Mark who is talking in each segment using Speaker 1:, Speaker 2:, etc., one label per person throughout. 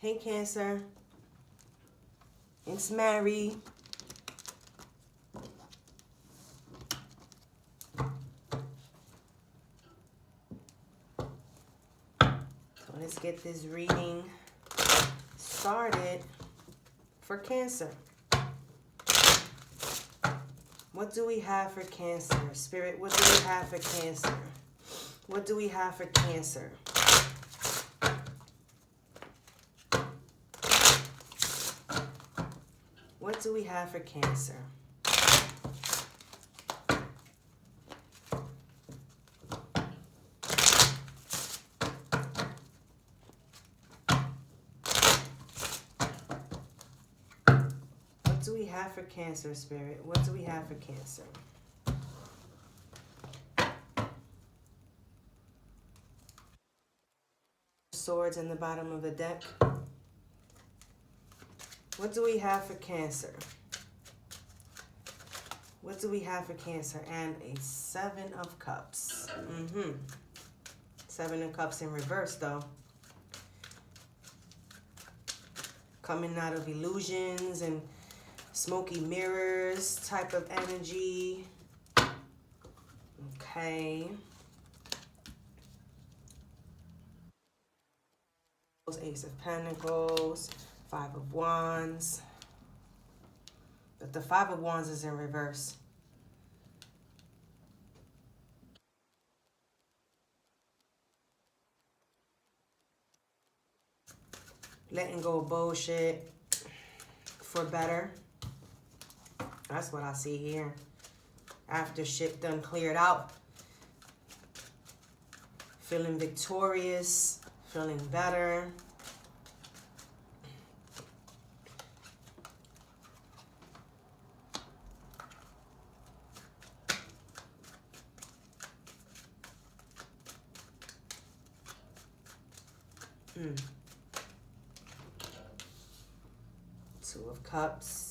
Speaker 1: Hey, Cancer. It's Mary. So let's get this reading started for Cancer. What do we have for Cancer? Spirit, what do we have for Cancer? What do we have for Cancer? What do we have for Cancer? What do we have for Cancer, Spirit? What do we have for Cancer? Swords in the bottom of the deck. What do we have for Cancer? What do we have for Cancer? And a Seven of Cups. Seven of Cups in reverse, though. Coming out of illusions and smoky mirrors type of energy. Okay. Ace of Pentacles, Five of Wands. But the Five of Wands is in reverse. Letting go of bullshit for better. That's what I see here. After shit done cleared out. Feeling victorious. Feeling better. Two of Cups.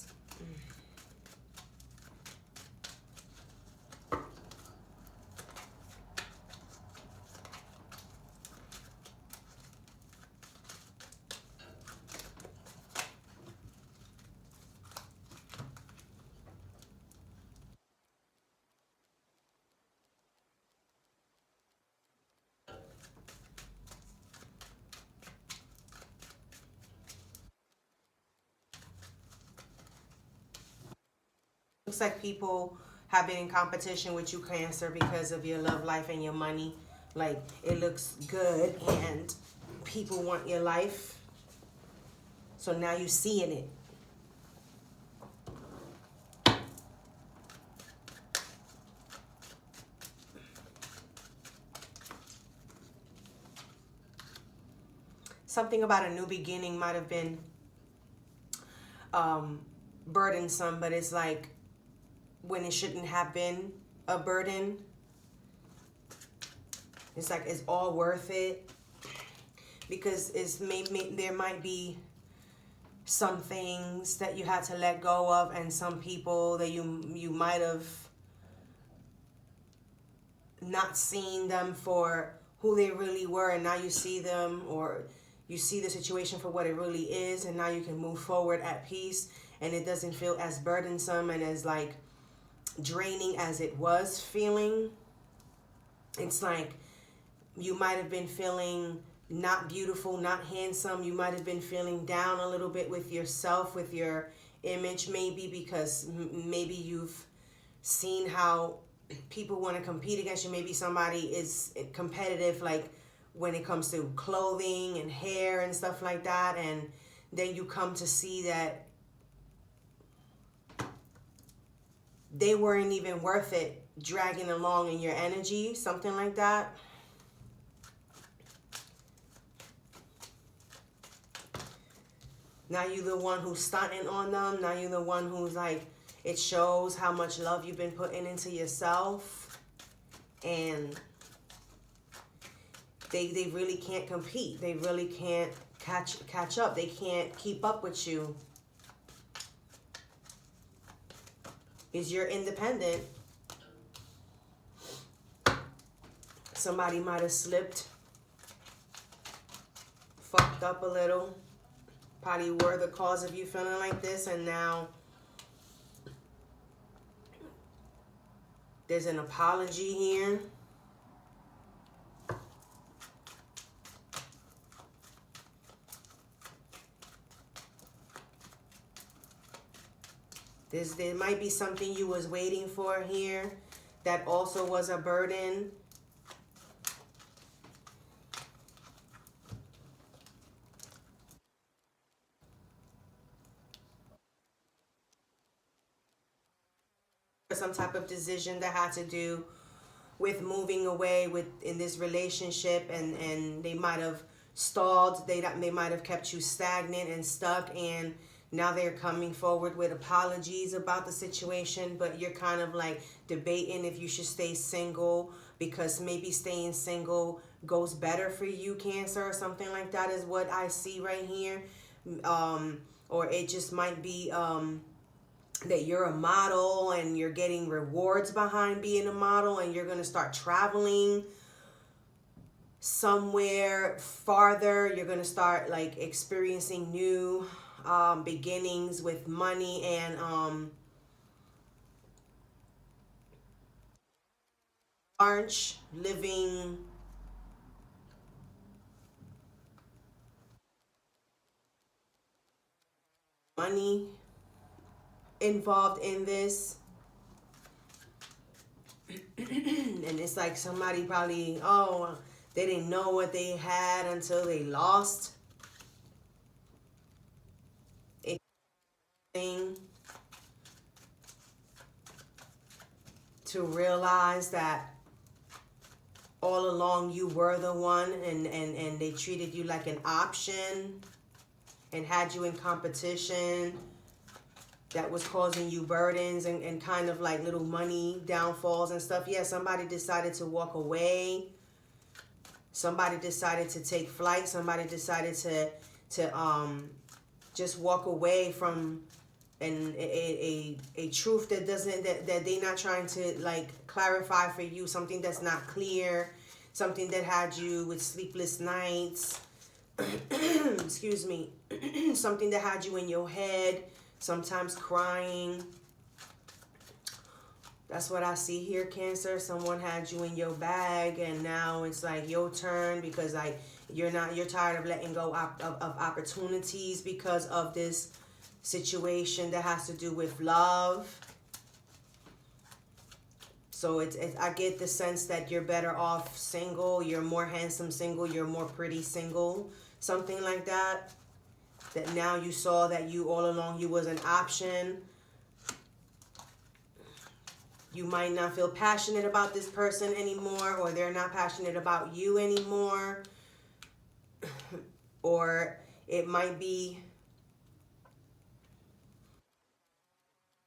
Speaker 1: Looks like people have been in competition with you, Cancer, because of your love life and your money. Like, it looks good and people want your life. So now you're seeing it. Something about a new beginning might have been burdensome, but it's like when it shouldn't have been a burden. It's like it's all worth it because it's maybe there might be some things that you had to let go of and some people that you might have not seen them for who they really were, and now you see them, or you see the situation for what it really is, and now you can move forward at peace, and it doesn't feel as burdensome and as like draining as it was feeling. It's like you might have been feeling not beautiful, not handsome. You might have been feeling down a little bit with yourself, with your image, maybe because maybe you've seen how people want to compete against you. Maybe somebody is competitive, like when it comes to clothing and hair and stuff like that, and then you come to see that they weren't even worth it dragging along in your energy, something like that. Now you're the one who's stunting on them. Now you're the one who's like, it shows how much love you've been putting into yourself. And they really can't compete. They really can't catch up. They can't keep up with you. Because you're independent. Somebody might have slipped, fucked up a little. probably were the cause of you feeling like this, and now there's an apology here. There might be something you was waiting for here that also was a burden. Some type of decision that had to do with moving away in this relationship, and they might have stalled. They might have kept you stagnant and stuck, and now they're coming forward with apologies about the situation, but you're kind of like debating if you should stay single because maybe staying single goes better for you, Cancer, or something like that is what I see right here. Or it just might be that you're a model and you're getting rewards behind being a model, and you're going to start traveling somewhere farther. You're going to start like experiencing new beginnings with money and large living money involved in this. And it's like somebody probably, oh, they didn't know what they had until they lost a thing, to realize that all along you were the one, and they treated you like an option and had you in competition that was causing you burdens and kind of like little money downfalls and stuff. Yeah, somebody decided to walk away. Somebody decided to take flight. Somebody decided to just walk away from a truth that doesn't, that they're not trying to like clarify for you, something that's not clear, something that had you with sleepless nights. Excuse me. Something that had you in your head, sometimes crying. That's what I see here, Cancer. Someone had you in your bag, and now it's like your turn because like you're tired of letting go of opportunities because of this situation that has to do with love. So I get the sense that you're better off single. You're more handsome single. You're more pretty single. Something like that. That now you saw that you all along you was an option. You might not feel passionate about this person anymore, or they're not passionate about you anymore. Or it might be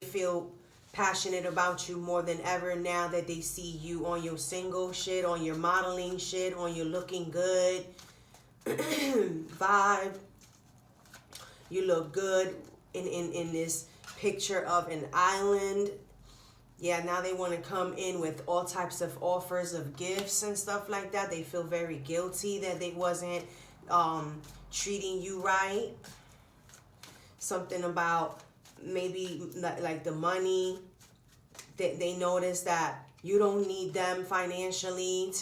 Speaker 1: they feel passionate about you more than ever now that they see you on your single shit, on your modeling shit, on your looking good vibe. You look good in this picture of an island. Yeah, now they want to come in with all types of offers of gifts and stuff like that. They feel very guilty that they wasn't treating you right. Something about maybe like the money. They notice that you don't need them financially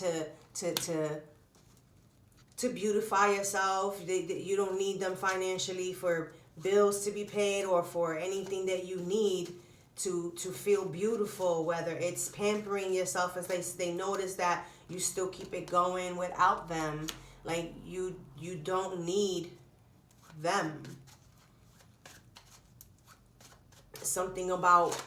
Speaker 1: to beautify yourself. You don't need them financially for bills to be paid or for anything that you need to feel beautiful, whether it's pampering yourself, as they notice that you still keep it going without them. Like you don't need them. Something about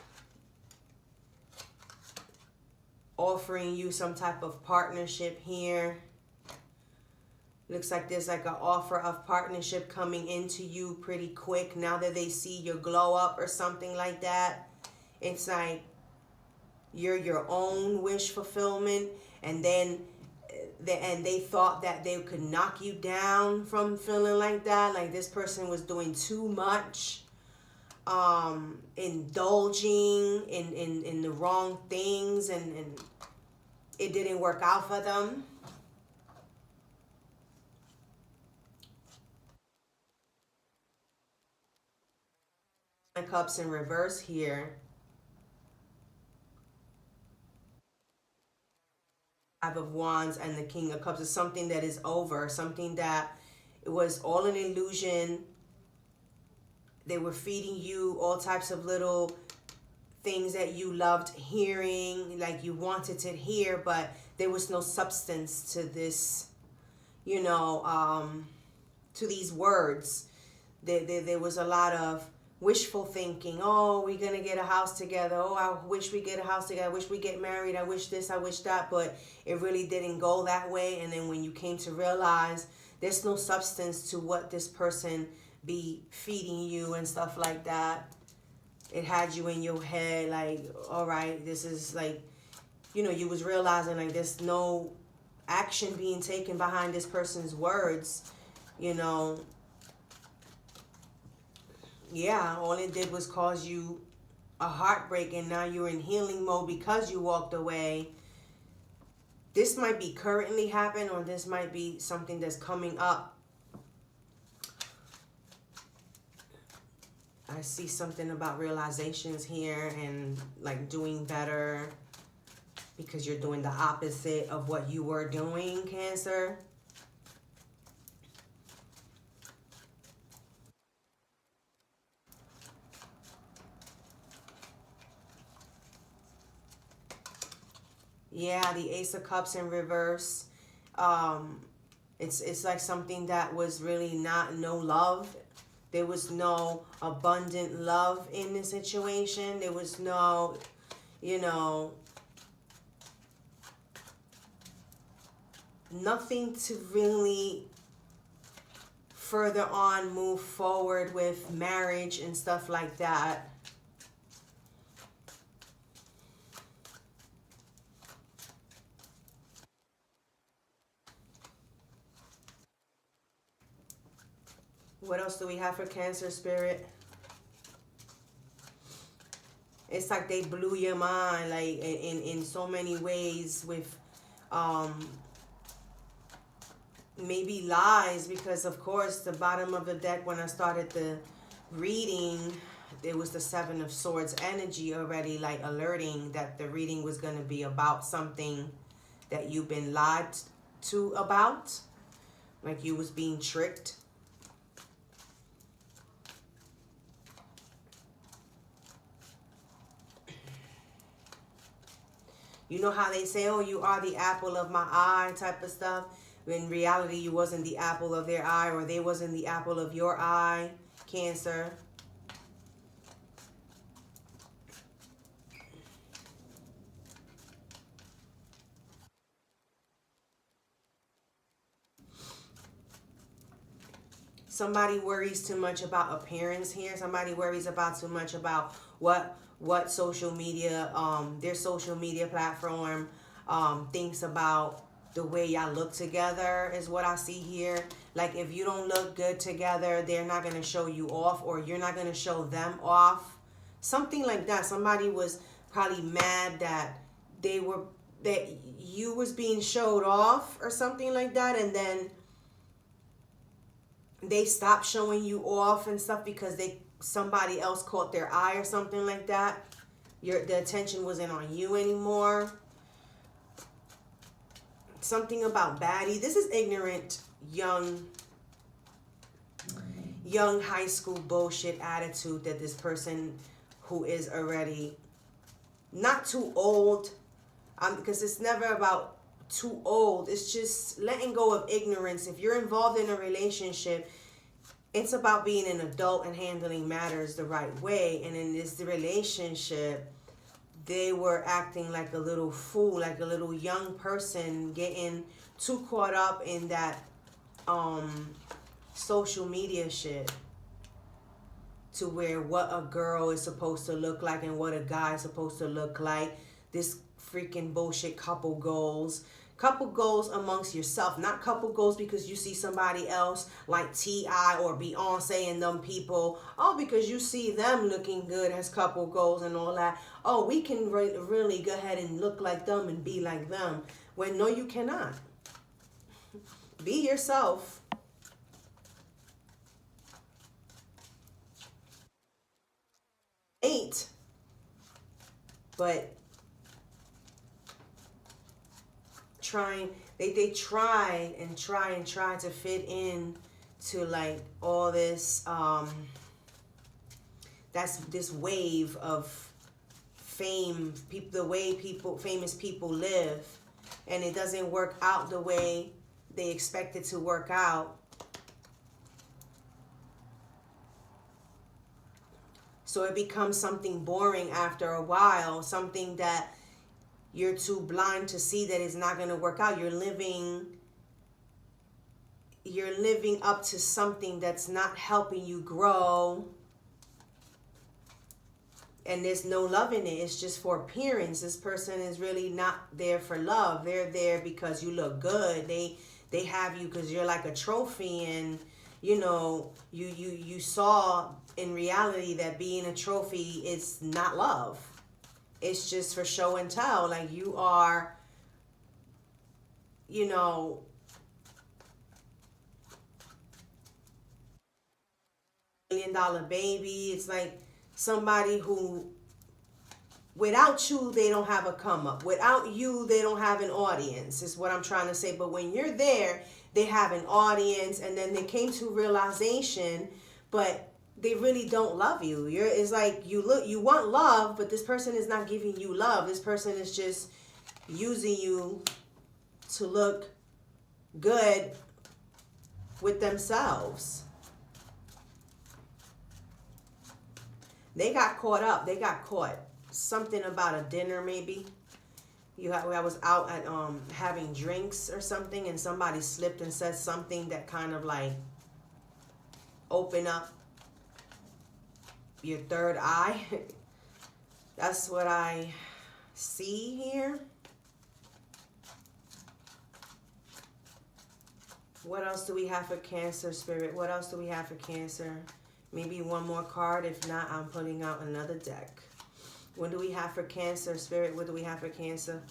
Speaker 1: offering you some type of partnership here. Looks like there's like an offer of partnership coming into you pretty quick now that they see your glow up or something like that. It's like you're your own wish fulfillment, and then they thought that they could knock you down from feeling like that. Like this person was doing too much, indulging in the wrong things, and it didn't work out for them. The Cups in reverse here. Five of Wands and the King of Cups is something that is over, something that it was all an illusion. They were feeding you all types of little things that you loved hearing, like you wanted to hear, but there was no substance to this, to these words. There was a lot of wishful thinking. Oh, we're gonna get a house together. Oh, I wish we get a house together. I wish we get married. I wish this, I wish that. But it really didn't go that way. And then when you came to realize there's no substance to what this person be feeding you and stuff like that, it had you in your head like, all right, this is like, you was realizing like there's no action being taken behind this person's words. Yeah, all it did was cause you a heartbreak, and now you're in healing mode because you walked away. This might be currently happening, or this might be something that's coming up. I see something about realizations here and like doing better because you're doing the opposite of what you were doing, Cancer. Yeah, the Ace of Cups in reverse. It's like something that was really no love. There was no abundant love in the situation. There was no, nothing to really further on move forward with marriage and stuff like that. What else do we have for Cancer, Spirit? It's like they blew your mind, like in so many ways with maybe lies, because of course the bottom of the deck when I started the reading, it was the Seven of Swords energy already, like alerting that the reading was going to be about something that you've been lied to about, like you was being tricked. You know how they say, oh, you are the apple of my eye type of stuff? In reality, you wasn't the apple of their eye, or they wasn't the apple of your eye, Cancer. Somebody worries too much about appearance here. Somebody worries about too much about what social media, their social media platform thinks about the way y'all look together is what I see here. Like if you don't look good together, they're not going to show you off, or you're not going to show them off. Something like that. Somebody was probably mad that that you was being showed off or something like that, and then they stopped showing you off and stuff because somebody else caught their eye or something like that. The attention wasn't on you anymore. Something about baddie. This is ignorant, young high school bullshit attitude that this person who is already not too old, because it's never about too old. It's just letting go of ignorance. If you're involved in a relationship, it's about being an adult and handling matters the right way. And in this relationship, they were acting like a little fool, like a little young person, getting too caught up in that social media shit, to where what a girl is supposed to look like and what a guy is supposed to look like. This freaking bullshit couple goals. Couple goals amongst yourself, not couple goals because you see somebody else like T.I. or Beyonce and them people. Oh, because you see them looking good as couple goals and all that. Oh, we can really go ahead and look like them and be like them. When no, you cannot. Be yourself. but they try to fit in to like all this that's this wave of fame, people, the way famous people live, and it doesn't work out the way they expect it to work out. So it becomes something boring after a while, something that you're too blind to see that it's not going to work out. You're living up to something that's not helping you grow. And there's no love in it. It's just for appearance. This person is really not there for love. They're there because you look good. They have you because you're like a trophy, and you know, you saw in reality that being a trophy is not love. It's just for show and tell. Like you are, you know, $1 million baby. It's like somebody who, without you, they don't have a come up. Without you, they don't have an audience, is what I'm trying to say. But when you're there, they have an audience, and then they came to realization, but they really don't love you. It's like you want love, but this person is not giving you love. This person is just using you to look good with themselves. They got caught up. They got caught. Something about a dinner, maybe. I was out at having drinks or something, and somebody slipped and said something that kind of like open up your third eye. That's what I see here. What else do we have for Cancer, Spirit? What else do we have for Cancer? Maybe one more card. If not, I'm putting out another deck. What do we have for Cancer, Spirit? What do we have for Cancer?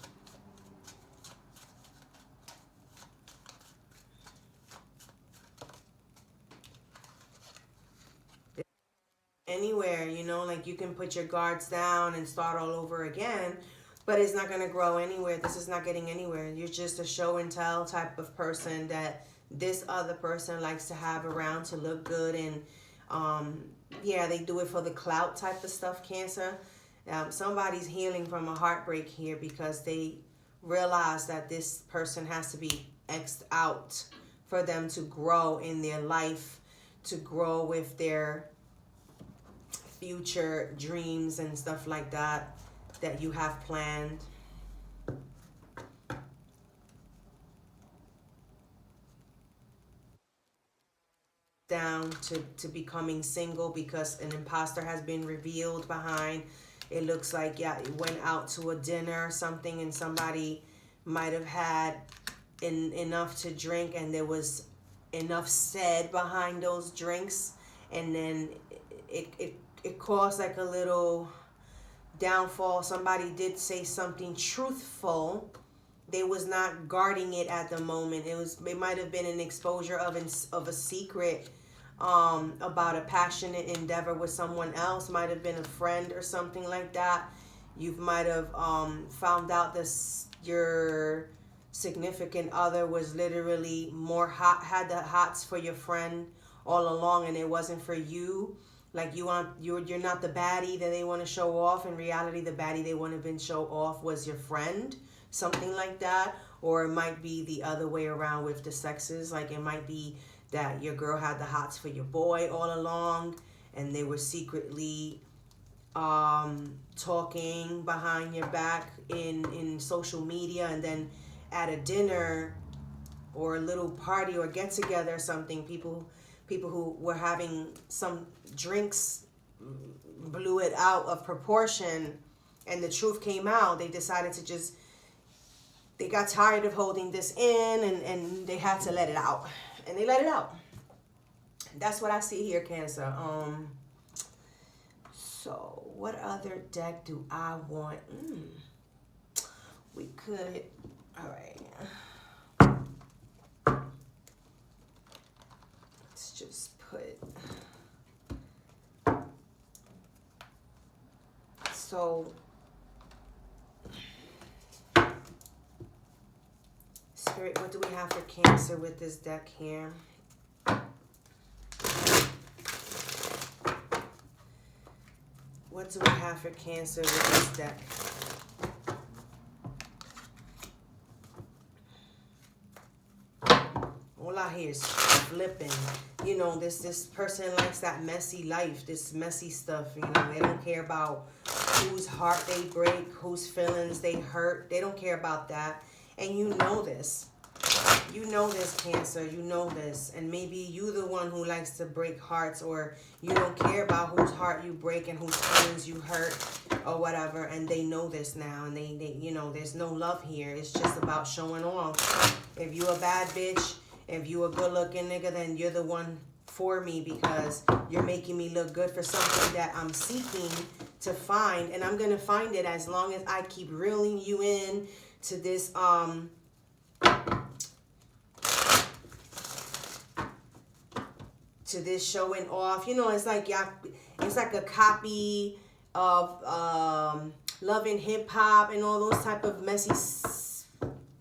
Speaker 1: Anywhere, you know, like you can put your guards down and start all over again, but it's not going to grow anywhere. This is not getting anywhere. You're just a show and tell type of person that this other person likes to have around to look good, and yeah, they do it for the clout type of stuff, Cancer. Somebody's healing from a heartbreak here because they realize that this person has to be X'd out for them to grow in their life, to grow with their future dreams and stuff like that you have planned. Down to becoming single because an imposter has been revealed behind. It looks like, yeah, it went out to a dinner or something, and somebody might have had enough to drink, and there was enough said behind those drinks, and then it caused like a little downfall. Somebody did say something truthful. They was not guarding it at the moment. It might have been an exposure of a secret about a passionate endeavor with someone else. Might have been a friend or something like that. You might have found out that your significant other was literally had the hots for your friend all along, and it wasn't for you. Like you're not the baddie that they want to show off. In reality, the baddie they want to show off was your friend, something like that. Or it might be the other way around with the sexes. Like it might be that your girl had the hots for your boy all along, and they were secretly talking behind your back in social media, and then at a dinner or a little party or get together or something, people who were having some drinks blew it out of proportion, and the truth came out. They decided to they got tired of holding this in, and they had to let it out, and they let it out. That's what I see here, Cancer. So what other deck do I want? We could, all right, let's just put, so Spirit, what do we have for Cancer with this deck here? What do we have for Cancer with this deck? All I hear is flipping. You know, this person likes that messy life, this messy stuff. You know, they don't care about whose heart they break, whose feelings they hurt. They don't care about that. And you know this. You know this, Cancer. You know this. And maybe you the one who likes to break hearts, or you don't care about whose heart you break and whose feelings you hurt or whatever. And they know this now. And they you know, there's no love here. It's just about showing off. If you a bad bitch, if you a good looking nigga, then you're the one for me because you're making me look good for something that I'm seeking to find. And I'm going to find it as long as I keep reeling you in to this, to this showing off. You know, it's like, yeah, it's like a copy of Love and Hip Hop and all those type of messy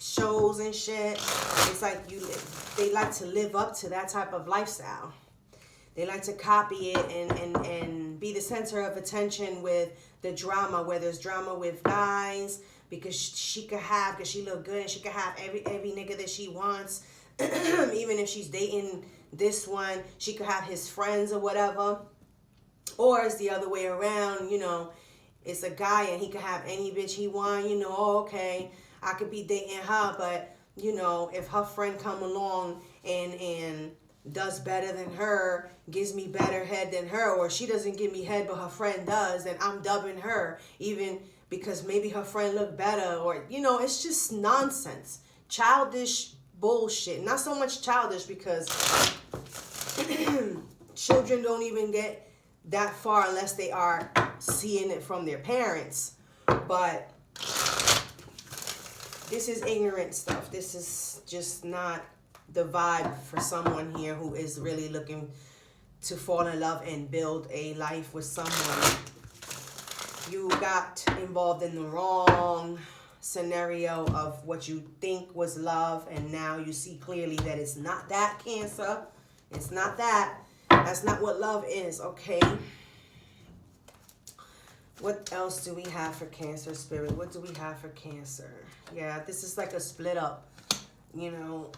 Speaker 1: shows and shit. It's like they like to live up to that type of lifestyle. They like to copy it and be the center of attention with the drama, where there's drama with guys, because because she look good and she can have every nigga that she wants. Even if she's dating this one, she could have his friends or whatever. Or it's the other way around, you know, it's a guy and he could have any bitch he want, you know, oh, okay, I could be dating her, but you know, if her friend come along and does better than her, gives me better head than her, or she doesn't give me head but her friend does, then I'm dubbing her, even because maybe her friend look better, or you know, it's just nonsense, childish bullshit. Not so much childish because children don't even get that far unless they are seeing it from their parents, but this is ignorant stuff. This is just not the vibe for someone here who is really looking to fall in love and build a life with someone. You got involved in the wrong scenario of what you think was love, and now you see clearly that it's not that, Cancer. It's not that. That's not what love is, okay? What else do we have for Cancer, Spirit? What do we have for Cancer? Yeah, this is like a split up, you know.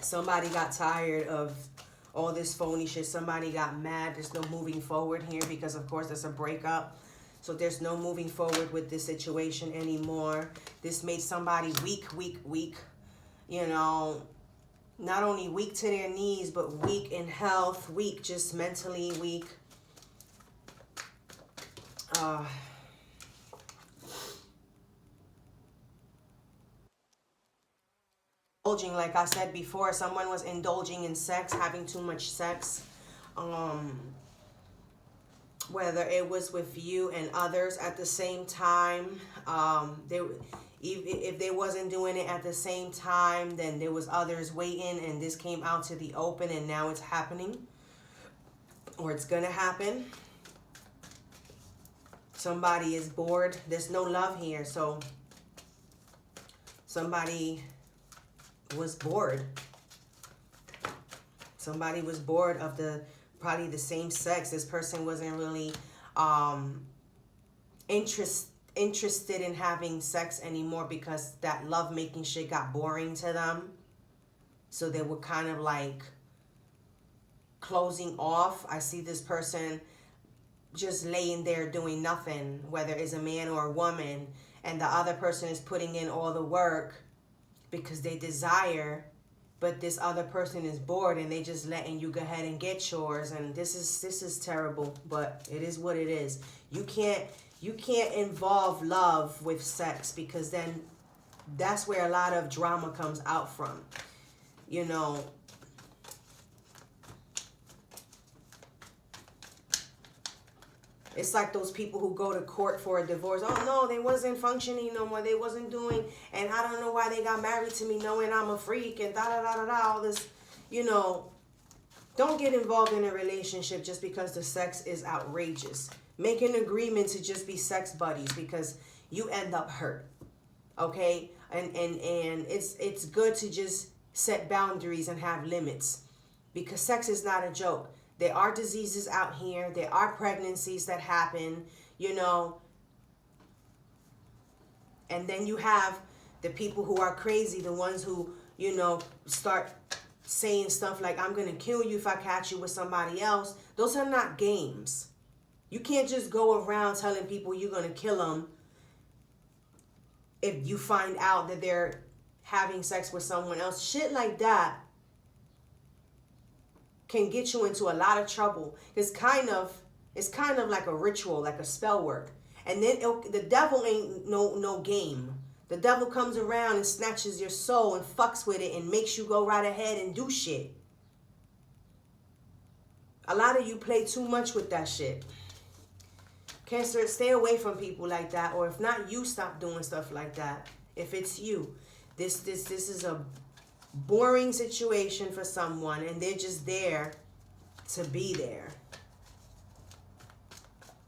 Speaker 1: Somebody got tired of all this phony shit. Somebody got mad. There's no moving forward here because, of course, there's a breakup. So there's no moving forward with this situation anymore. This made somebody weak, you know. Not only weak to their knees, but weak in health, weak, just mentally weak. Indulging, like I said before, someone was indulging in sex, having too much sex. Whether it was with you and others at the same time. If they wasn't doing it at the same time, then there was others waiting, and this came out to the open, and now it's happening, or it's gonna happen. Somebody is bored. There's no love here, so somebody was bored. Somebody was bored of probably the same sex. This person wasn't really interested in having sex anymore because that love-making shit got boring to them. So they were kind of like closing off. I see this person just laying there doing nothing, whether it's a man or a woman, and the other person is putting in all the work because they desire, but this other person is bored and they just letting you go ahead and get yours. And this is terrible, but it is what it is. You can't involve love with sex, because then that's where a lot of drama comes out from. You know, it's like those people who go to court for a divorce. Oh, no, they wasn't functioning no more. They wasn't doing, and I don't know why they got married to me knowing I'm a freak and da-da-da-da-da, all this, you know. Don't get involved in a relationship just because the sex is outrageous. Make an agreement to just be sex buddies, because you end up hurt, okay? And it's good to just set boundaries and have limits, because sex is not a joke. There are diseases out here. There are pregnancies that happen, you know. And then you have the people who are crazy, the ones who, you know, start saying stuff like, I'm going to kill you if I catch you with somebody else. Those are not games. You can't just go around telling people you're going to kill them if you find out that they're having sex with someone else. Shit like that can get you into a lot of trouble. It's kind of like a ritual, like a spell work. And then the devil ain't no game. The devil comes around and snatches your soul and fucks with it and makes you go right ahead and do shit. A lot of you play too much with that shit. Cancer, stay away from people like that, or if not, you stop doing stuff like that. If it's you, this is a boring situation for someone, and they're just there to be there,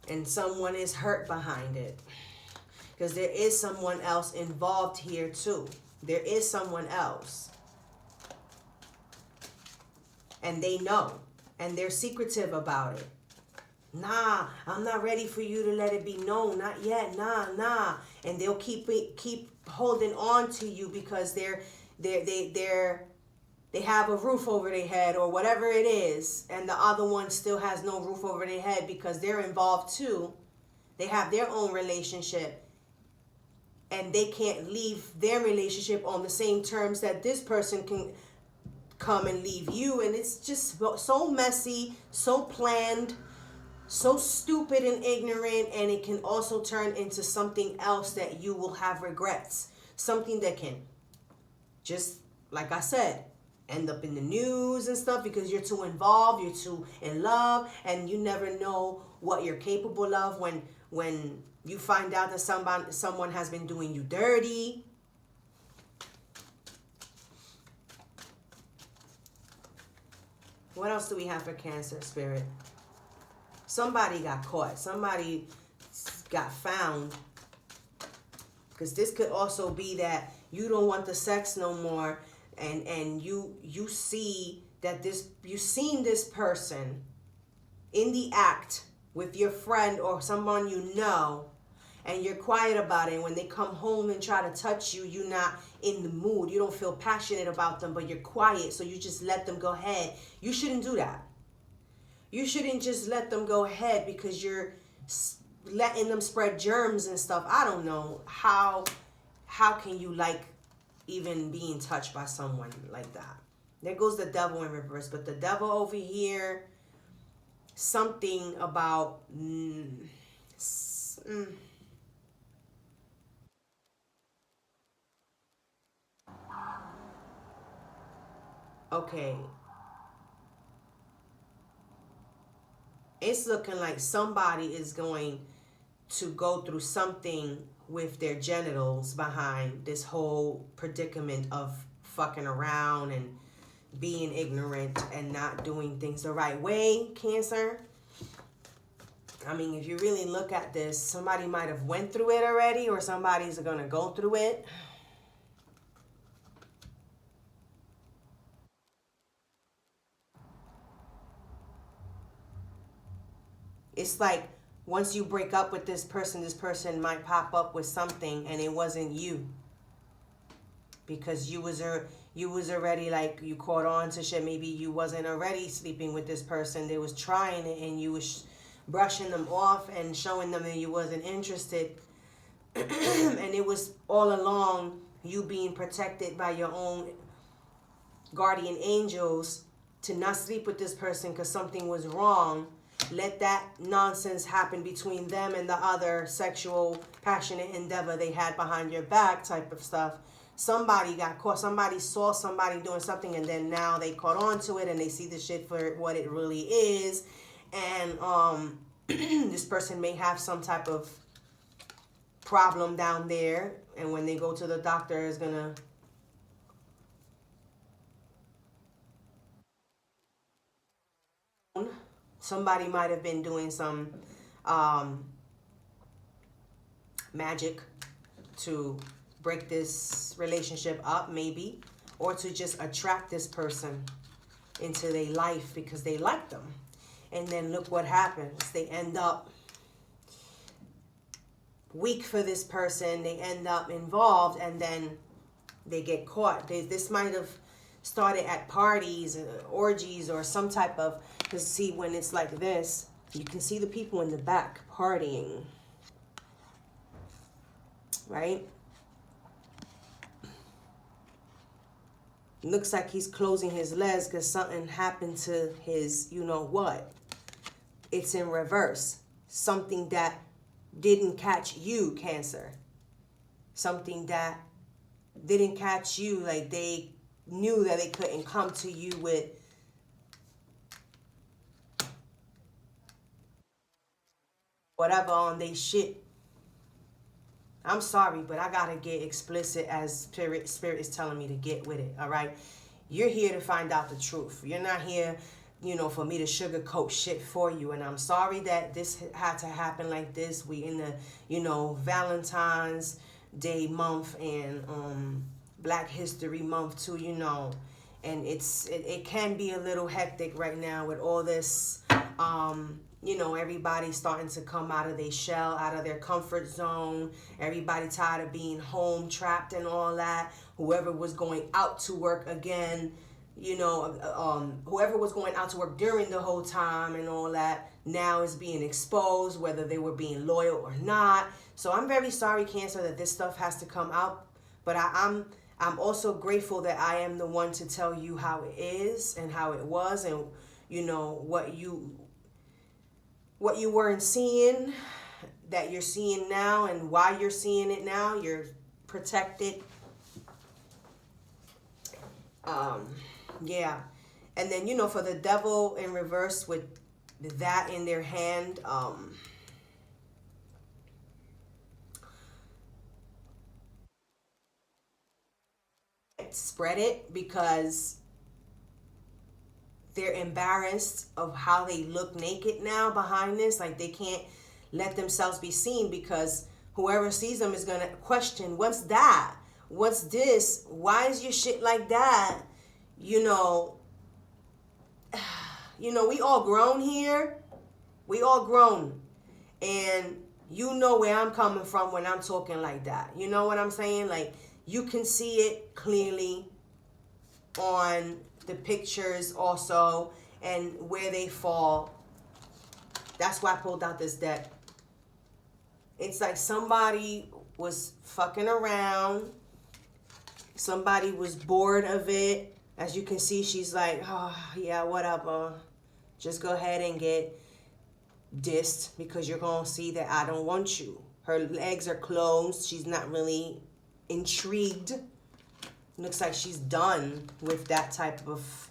Speaker 1: and someone is hurt behind it, because there is someone else involved here too. There is someone else, and they know, and they're secretive about it. Nah, I'm not ready for you to let it be known. Not yet. Nah. And they'll keep holding on to you because they have a roof over their head or whatever it is, and the other one still has no roof over their head because they're involved too. They have their own relationship, and they can't leave their relationship on the same terms that this person can come and leave you. And it's just so messy, so planned, so stupid and ignorant, and it can also turn into something else that you will have regrets. Something that can, just like I said, end up in the news and stuff because you're too involved, you're too in love, and you never know what you're capable of when you find out that someone has been doing you dirty. What else do we have for Cancer, Spirit? Somebody got caught. Somebody got found. Because this could also be that you don't want the sex no more, and you see that you've seen this person in the act with your friend or someone you know, and you're quiet about it. And when they come home and try to touch you, you're not in the mood. You don't feel passionate about them, but you're quiet, so you just let them go ahead. You shouldn't do that. You shouldn't just let them go ahead because you're letting them spread germs and stuff. I don't know how can you like even being touched by someone like that. There goes the devil in reverse, but the devil over here, something about okay. It's looking like somebody is going to go through something with their genitals behind this whole predicament of fucking around and being ignorant and not doing things the right way, Cancer. I mean, if you really look at this, somebody might have went through it already, or somebody's going to go through it. It's like once you break up with this person might pop up with something, and it wasn't you, because you was already, like, you caught on to shit. Maybe you wasn't already sleeping with this person. They was trying it, and you was brushing them off and showing them that you wasn't interested. And it was all along you being protected by your own guardian angels to not sleep with this person because something was wrong. Let that nonsense happen between them and the other sexual, passionate endeavor they had behind your back type of stuff. Somebody got caught. Somebody saw somebody doing something, and then now they caught on to it, and they see the shit for what it really is. And this person may have some type of problem down there, and when they go to the doctor, is gonna somebody might have been doing some magic to break this relationship up, maybe, or to just attract this person into their life because they like them. And then look what happens. They end up weak for this person. They end up involved, and then they get caught. This might have started at parties, orgies, or some type of, because see, when it's like this, you can see the people in the back partying, right? Looks like he's closing his legs because something happened to his, you know what? It's in reverse. Something that didn't catch you, Cancer. Something that didn't catch you, like they knew that they couldn't come to you with whatever on they shit. I'm sorry, but I gotta get explicit as spirit is telling me to get with it, all right? You're here to find out the truth. You're not here, you know, for me to sugarcoat shit for you. And I'm sorry that this had to happen like this. We in the, you know, Valentine's Day month and Black History Month too, you know. And it can be a little hectic right now with all this, you know, everybody starting to come out of their shell, out of their comfort zone. Everybody tired of being home, trapped and all that. Whoever was going out to work again, you know, whoever was going out to work during the whole time and all that, now is being exposed, whether they were being loyal or not. So I'm very sorry, Cancer, that this stuff has to come out. But I'm also grateful that I am the one to tell you how it is and how it was, and, you know, what you weren't seeing, that you're seeing now, and why you're seeing it now. You're protected. Yeah. And then, you know, for the Devil in reverse with that in their hand, spread it because they're embarrassed of how they look naked now behind this. Like, they can't let themselves be seen because whoever sees them is going to question, what's that? What's this? Why is your shit like that? You know, we all grown here. We all grown. And you know where I'm coming from when I'm talking like that. You know what I'm saying? Like, you can see it clearly on the pictures also, and where they fall. That's why I pulled out this deck. It's like somebody was fucking around. Somebody was bored of it. As you can see, she's like, oh, yeah, whatever. Just go ahead and get dissed because you're going to see that I don't want you. Her legs are closed. She's not really intrigued. Looks like she's done with that type of.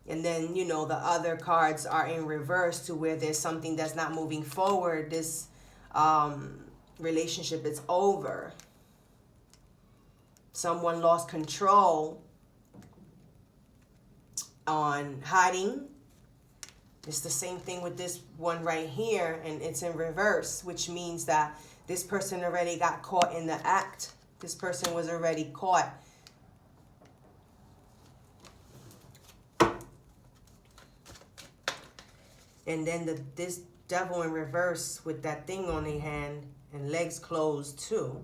Speaker 1: And then, you know, the other cards are in reverse to where there's something that's not moving forward. This relationship is over. Someone lost control on hiding. It's the same thing with this one right here, and it's in reverse, which means that this person already got caught in the act. This person was already caught. And then this Devil in reverse with that thing on their hand and legs closed too.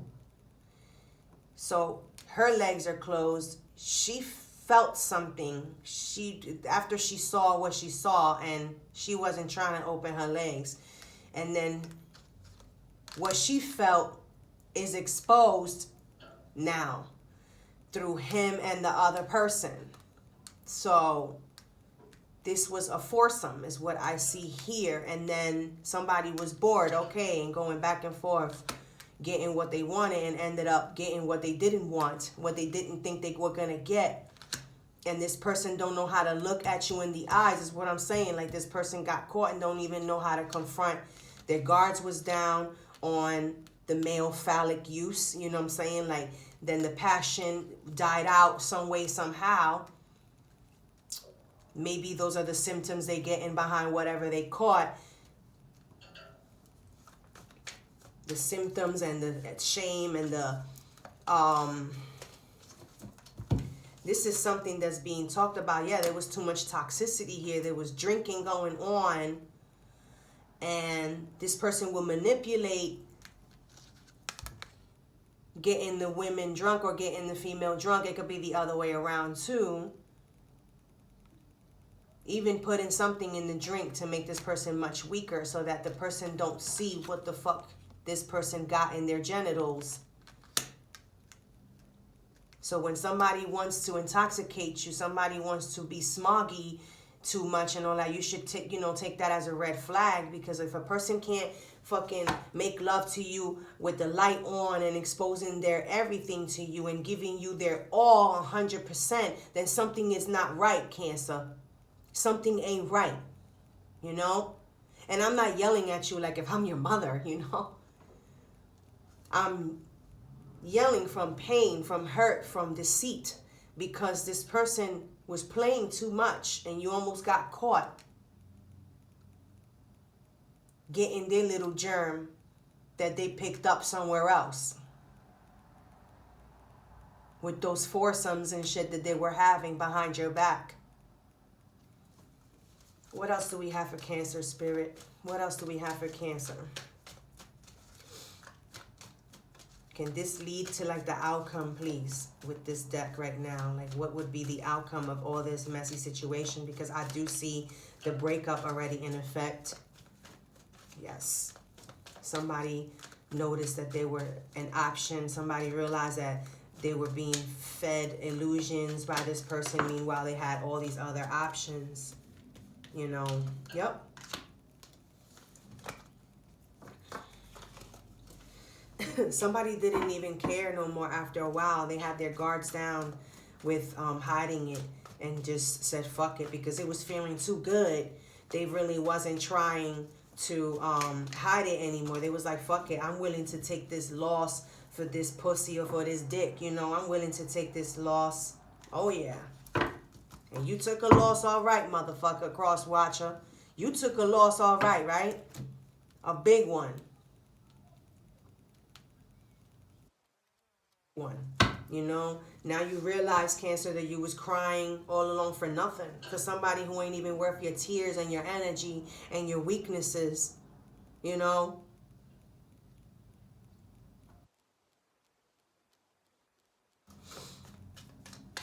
Speaker 1: So her legs are closed. She felt something. After she saw what she saw, and she wasn't trying to open her legs. And then what she felt is exposed now through him and the other person. So this was a foursome is what I see here. And then somebody was bored, okay, and going back and forth, getting what they wanted, and ended up getting what they didn't want, what they didn't think they were going to get. And this person don't know how to look at you in the eyes is what I'm saying. Like, this person got caught and don't even know how to confront. Their guards was down on the male phallic use, you know what I'm saying? Like, then the passion died out some way, somehow. Maybe those are the symptoms they get in behind whatever they caught. The symptoms and the shame and the This is something that's being talked about. Yeah, there was too much toxicity here. There was drinking going on. And this person will manipulate getting the women drunk or getting the female drunk. It could be the other way around too. Even putting something in the drink to make this person much weaker so that the person don't see what the fuck this person got in their genitals. So when somebody wants to intoxicate you, somebody wants to be smoggy too much and all that, you should take that as a red flag. Because if a person can't fucking make love to you with the light on and exposing their everything to you and giving you their all 100%, then something is not right, Cancer. Something ain't right, you know? And I'm not yelling at you like if I'm your mother, you know? I'm yelling from pain, from hurt, from deceit, because this person was playing too much and you almost got caught getting their little germ that they picked up somewhere else with those foursomes and shit that they were having behind your back. What else do we have for Cancer, Spirit? What else do we have for Cancer? Can this lead to like the outcome, please, with this deck right now? Like what would be the outcome of all this messy situation? Because I do see the breakup already in effect. Yes. Somebody noticed that they were an option. Somebody realized that they were being fed illusions by this person. Meanwhile, they had all these other options. You know, yep. Somebody didn't even care no more after a while. They had their guards down with hiding it and just said fuck it because it was feeling too good. They really wasn't trying to hide it anymore. They was like, fuck it, I'm willing to take this loss for this pussy or for this dick. You know, I'm willing to take this loss. Oh yeah. And you took a loss all right, motherfucker, cross watcher. You took a loss all right, right? A big one. You know, now you realize, Cancer, that you was crying all along for nothing. For somebody who ain't even worth your tears and your energy and your weaknesses, you know.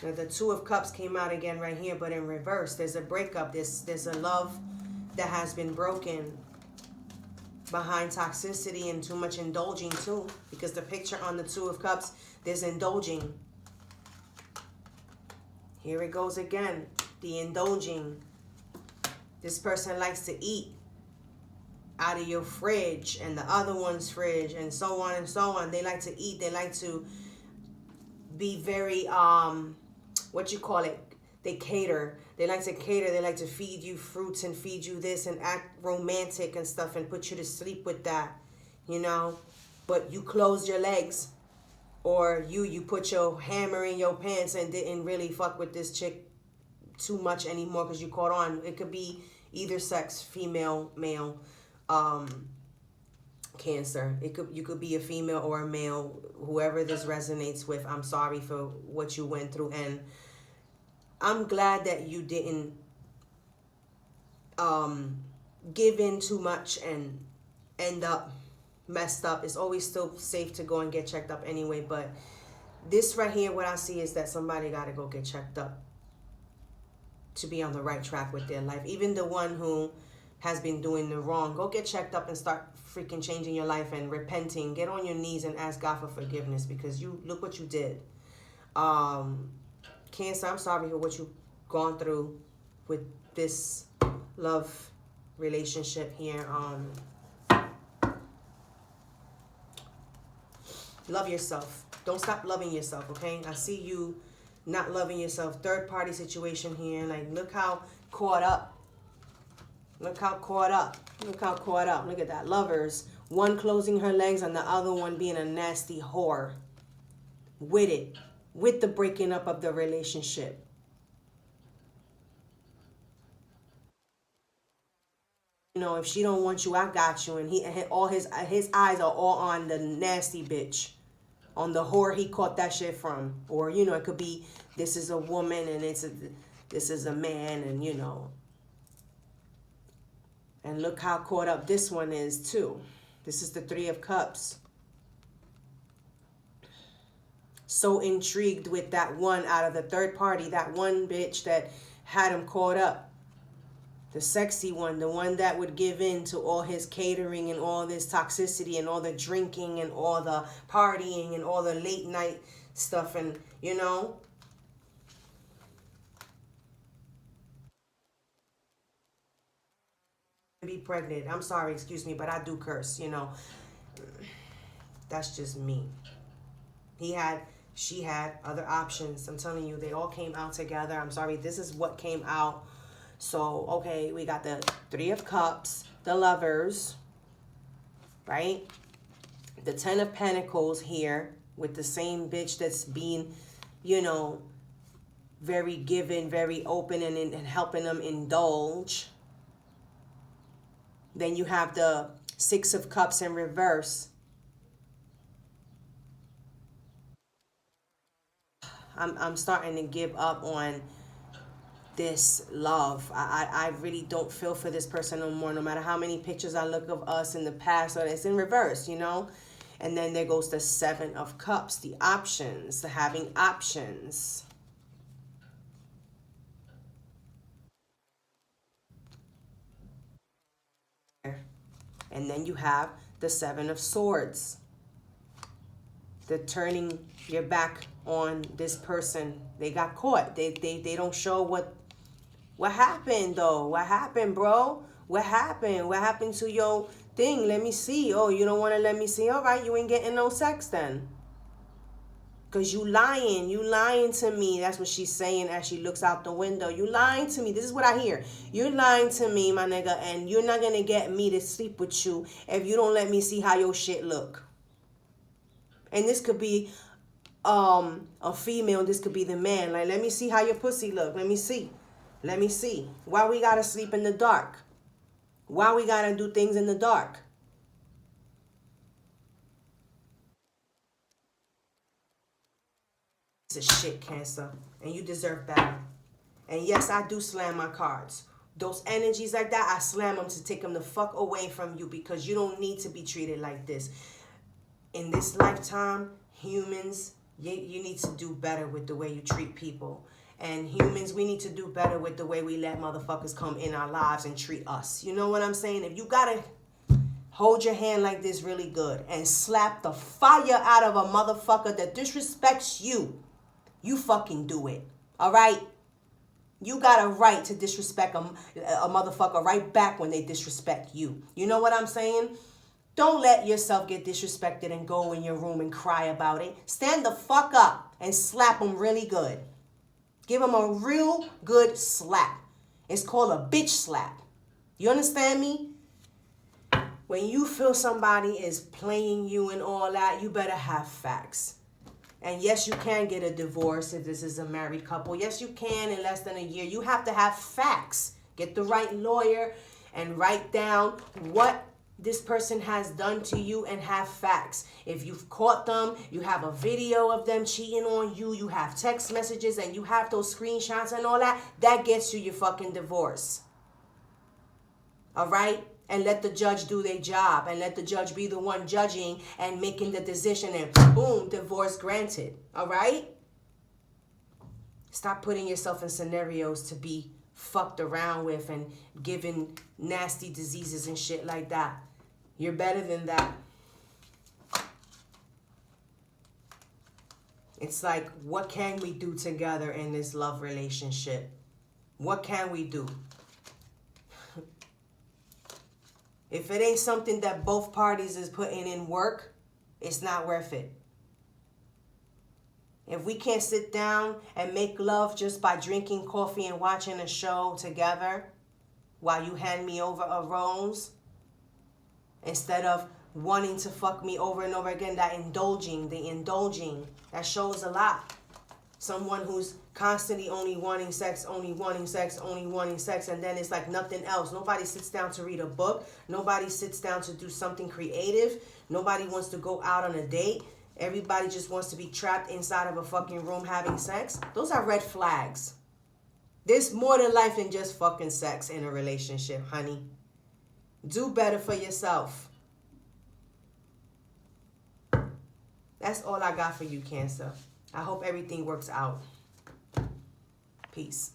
Speaker 1: Now the Two of Cups came out again right here, but in reverse. There's a breakup. There's a love that has been broken behind toxicity and too much indulging too. Because the picture on the Two of Cups, there's indulging. Here it goes again. The indulging. This person likes to eat out of your fridge and the other one's fridge and so on and so on. They like to eat. They like to be very, what you call it? They cater. They like to cater. They like to feed you fruits and feed you this and act romantic and stuff and put you to sleep with that, you know. But you closed your legs. Or you put your hammer in your pants and didn't really fuck with this chick too much anymore because you caught on. It could be either sex, female, male, Cancer. You could be a female or a male, whoever this resonates with. I'm sorry for what you went through, and I'm glad that you didn't give in too much and end up messed up. It's always still safe to go and get checked up anyway, but this right here, what I see is that somebody got to go get checked up to be on the right track with their life. Even the one who has been doing the wrong, go get checked up and start freaking changing your life and repenting. Get on your knees and ask God for forgiveness because you look what you did. Cancer, I'm sorry for what you've gone through with this love relationship here. Love yourself. Don't stop loving yourself, okay? I see you not loving yourself. Third party situation here. Like, look how caught up. Look how caught up. Look how caught up. Look at that. Lovers. One closing her legs and the other one being a nasty whore. With it. With the breaking up of the relationship. You know, if she don't want you, I got you. And all his eyes are all on the nasty bitch. on the whore he caught that shit from. Or, you know, it could be this is a woman and this is a man, and, you know. And look how caught up this one is too. This is the Three of Cups. So intrigued with that one out of the third party, that one bitch that had him caught up. The sexy one, the one that would give in to all his catering and all this toxicity and all the drinking and all the partying and all the late night stuff, and, you know. Be pregnant. I'm sorry, excuse me, but I do curse, you know. That's just me. She had other options. I'm telling you, they all came out together. I'm sorry, this is what came out. So, okay, we got the Three of Cups, the Lovers, right? The Ten of Pentacles here with the same bitch that's being, you know, very giving, very open, and helping them indulge. Then you have the Six of Cups in reverse. I'm starting to give up on this love. I really don't feel for this person no more, no matter how many pictures I look of us in the past. Or it's in reverse, you know. And then there goes the Seven of Cups, the options, the having options. And then you have the Seven of Swords, the turning your back on this person. They got caught. They don't show what happened though. What happened, bro? What happened? What happened to your thing? Let me see. Oh, you don't want to let me see? All right, you ain't getting no sex then. Because you lying to me. That's what she's saying as she looks out the window. You lying to me. This is what I hear. You're lying to me, my nigga, and you're not going to get me to sleep with you if you don't let me see how your shit look. And this could be a female. This could be the man. Like, let me see how your pussy look. Let me see. Let me see. Why we got to sleep in the dark? Why we got to do things in the dark? It's a shit, Cancer, and you deserve better. And yes, I do slam my cards. Those energies like that, I slam them to take them the fuck away from you, because you don't need to be treated like this. In this lifetime, humans, you need to do better with the way you treat people. And humans, we need to do better with the way we let motherfuckers come in our lives and treat us. You know what I'm saying? If you gotta hold your hand like this really good and slap the fire out of a motherfucker that disrespects you, you fucking do it. All right? You got a right to disrespect a motherfucker right back when they disrespect you. You know what I'm saying? Don't let yourself get disrespected and go in your room and cry about it. Stand the fuck up and slap them really good. Give them a real good slap. It's called a bitch slap. You understand me? When you feel somebody is playing you and all that, you better have facts. And yes, you can get a divorce if this is a married couple. Yes, you can in less than a year. You have to have facts. Get the right lawyer and write down what this person has done to you and have facts. If you've caught them, you have a video of them cheating on you, you have text messages, and you have those screenshots and all that, that gets you your fucking divorce. All right? And let the judge do their job, and let the judge be the one judging and making the decision, and boom, divorce granted. All right? Stop putting yourself in scenarios to be fucked around with and given nasty diseases and shit like that. You're better than that. It's like, what can we do together in this love relationship? What can we do? If it ain't something that both parties is putting in work, it's not worth it. If we can't sit down and make love just by drinking coffee and watching a show together while you hand me over a rose, instead of wanting to fuck me over and over again, the indulging, that shows a lot. Someone who's constantly only wanting sex, and then it's like nothing else. Nobody sits down to read a book. Nobody sits down to do something creative. Nobody wants to go out on a date. Everybody just wants to be trapped inside of a fucking room having sex. Those are red flags. There's more to life than just fucking sex in a relationship, honey. Do better for yourself. That's all I got for you, Cancer. I hope everything works out. Peace.